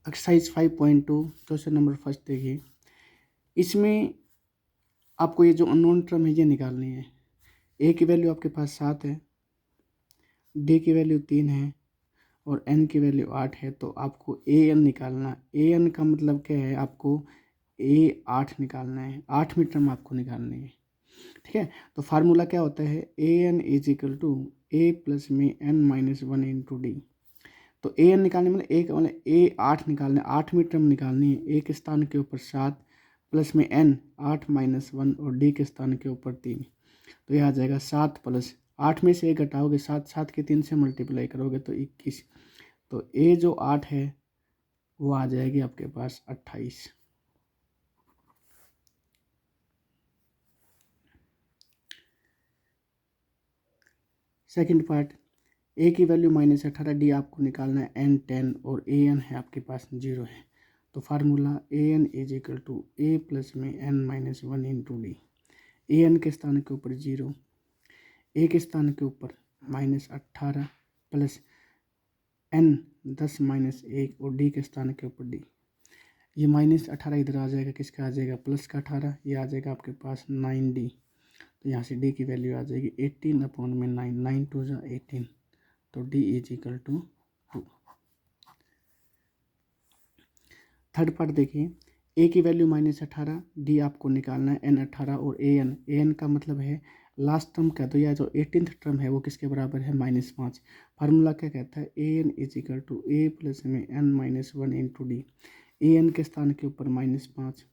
Exercise 5.2 question number first देखिए। इसमें आपको ये जो अननोन टर्म है ये निकालनी है। ए की वैल्यू आपके पास 7 है, डी की वैल्यू 3 है और एन की वैल्यू 8 है। तो आपको ए एन निकालना। ए एन का मतलब क्या है, आपको ए 8 निकालना है, 8वीं टर्म आपको निकालनी है। ठीक है, तो फार्मूला क्या होता है, A N is equal to A plus में एन माइनस 1 इंटू डी। तो ए एन निकालने मतलब एक मतलब ए 8 निकालना है, 8वीं टर्म निकालनी है। ए के स्थान के ऊपर 7 प्लस में एन 8 माइनस 1 और डी के स्थान के ऊपर 3। तो यह आ जाएगा 7 प्लस 8 में से 1 घटाओगे 7, 7 के 3 से मल्टीप्लाई करोगे तो 21। तो ए जो 8 है वो आ जाएगी आपके पास 28। सेकंड पार्ट, ए की वैल्यू -18, डी आपको निकालना है एन 10 और ए एन है आपके पास 0 है। तो formula a N is equal to A plus में N minus 1 into D. A N के स्थान के ऊपर 0, ए के स्थान के ऊपर -18 प्लस एन 10 माइनस 1 और डी के स्थान के ऊपर डी। ये -18 इधर आ जाएगा, किसका आ जाएगा, प्लस का 18, ये आ जाएगा आपके पास 9D। तो यहाँ से डी की वैल्यू आ जाएगी 18/9, 9 2 जा 18। तो d is equal to 2। Third part देखिए, ए की वैल्यू -18, डी आपको निकालना है एन 18 और ए एन का मतलब है लास्ट टर्म क्या, तो यह जो 18th टर्म है वो किसके बराबर है, -5। फार्मूला क्या कहता है, A N is equal to A plus में N minus 1 into D. A N के स्थान के ऊपर -5,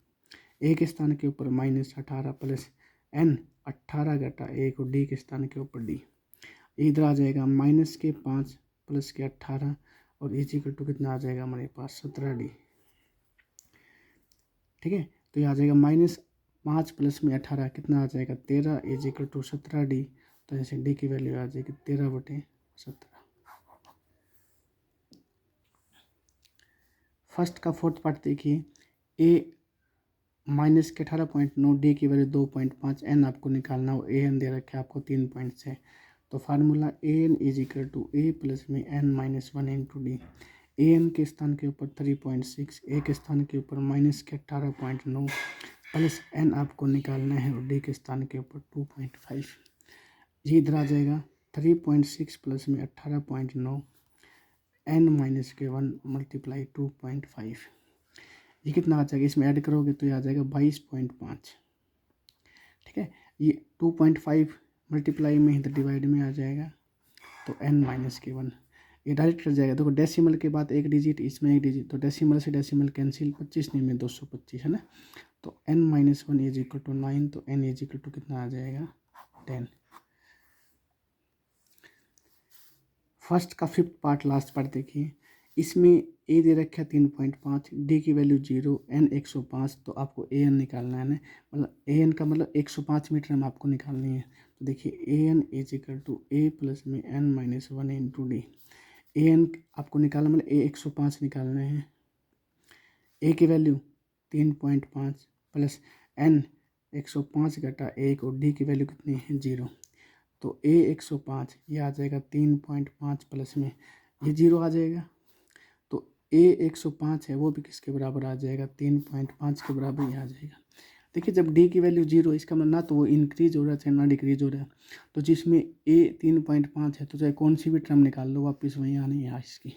ए के स्थान के ऊपर -18 प्लस एन 18 घटा 1 और डी के स्थान के ऊपर डी। इधर आ जाएगा -5 प्लस के 18 और इज इक्वल टू कितना आ जाएगा हमारे पास 17D। ठीक है, तो ये आ जाएगा -5 प्लस में 18 कितना आ जाएगा 13 इज इक्वल टू 17D। तो ऐसे डी की वैल्यू आ जाएगी 13/17। फर्स्ट का फोर्थ पार्ट देखिए, ए -18.9, डी की वैल्यू 2.5, एन आपको निकालना हो, ए एन दे रखे आपको 3.6। तो formula a N is equal to A plus में N minus 1 into D. A N के स्थान के ऊपर 3.6, ए के स्थान के ऊपर -18.9 प्लस एन आपको निकालना है और डी के स्थान के ऊपर 2.5। ये इधर आ जाएगा 3.6 प्लस में 18.9 एन माइनस के 1 मल्टीप्लाई 2.5। ये कितना आ जाएगा, इसमें ऐड करोगे तो ये आ जाएगा 22.5। ठीक है, ये 2.5 मल्टीप्लाई में इधर डिवाइड में आ जाएगा तो n माइनस के 1। ये डायरेक्ट कर जाएगा, देखो डेसिमल के बाद एक डिजिट, इसमें एक डिजिट, तो डेसिमल से डेसिमल कैंसिल, 25 नहीं में 225 है ना। तो n minus 1 is equal to 9, तो n इज इक्वल टू कितना आ जाएगा 10। फर्स्ट का फिफ्थ पार्ट लास्ट पार्ट देखिए, इसमें ए दे रखा है 3.5, डी की वैल्यू 0, एन 105। तो आपको ए एन निकालना है ना, मतलब ए एन का मतलब 105 मीटर में आपको निकालनी है। तो देखिए A N is equal to A plus में एन माइनस 1 इंटू डी। ए एन आपको निकालना मतलब ए 105 निकालना है, ए की वैल्यू 3.5 प्लस एन 105 घटा 1 और डी की वैल्यू कितनी है 0। तो ए 105 ये आ जाएगा 3.5 प्लस में ये 0 आ जाएगा। तो ए 105 है वो भी किसके बराबर आ जाएगा, 3.5 के बराबर ही आ जाएगा। देखिए जब डी की वैल्यू 0, इसका मतलब ना तो वो इंक्रीज हो रहा है चाहे ना डिक्रीज हो रहा है। तो जिसमें ए 3.5 है तो चाहे कौन सी भी टर्म निकाल लो वापस वहीं आनी है इसकी।